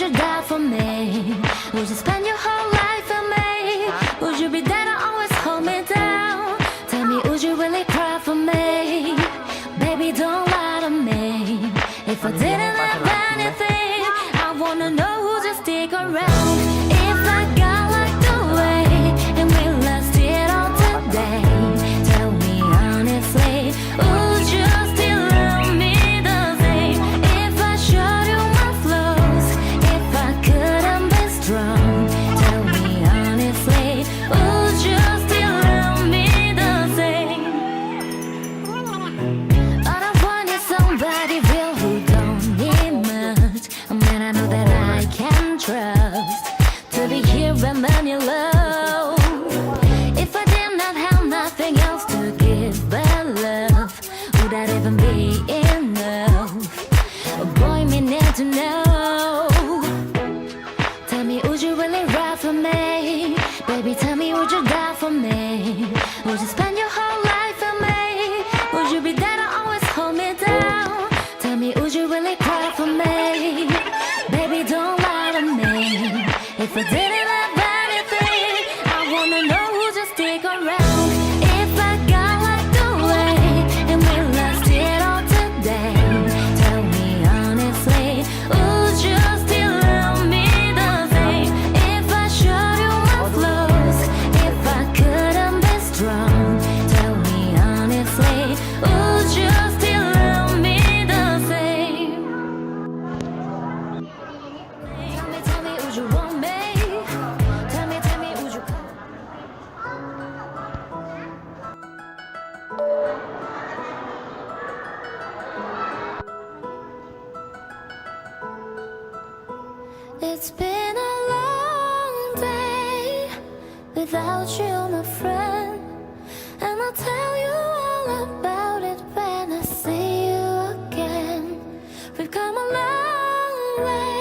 you die for me? Would you spend your whole life for me? Would you be there to always hold me down? Tell me, would you really cry for me? Baby, don't lie to me. If I didn't have anything, I wanna know who'd just stick around. If I got locked away and we lost it all today, tell me honestly, would you still love me the same? If I showed you my flaws, if I couldn't be strong, tell me honestly, would you still love me the same? All I want is somebody real who don't need much. A man I know that I can trust to be here and man you love. If I did not have nothing else to give but love, would that even be enough? A boy may need to know. Tell me, would you really ride for me? Baby, tell me, would you die for me? Would you spend your whole life for me? Would you be there to always hold me down? Tell me, would you really cry for me? Baby, don't lie to me. If I didn't have anything, I wanna know who'd just stick around. If I got locked away and we lost it all today, tell me honestly, would you still love me the same? If I showed you my flaws, if I couldn't be strong, tell me honestly, would you still love me the same? Tell me, would you want me? Tell me, would you come? It's been a long day without you, my friend, and I'll tell you all about it when I see you again. We've come a long way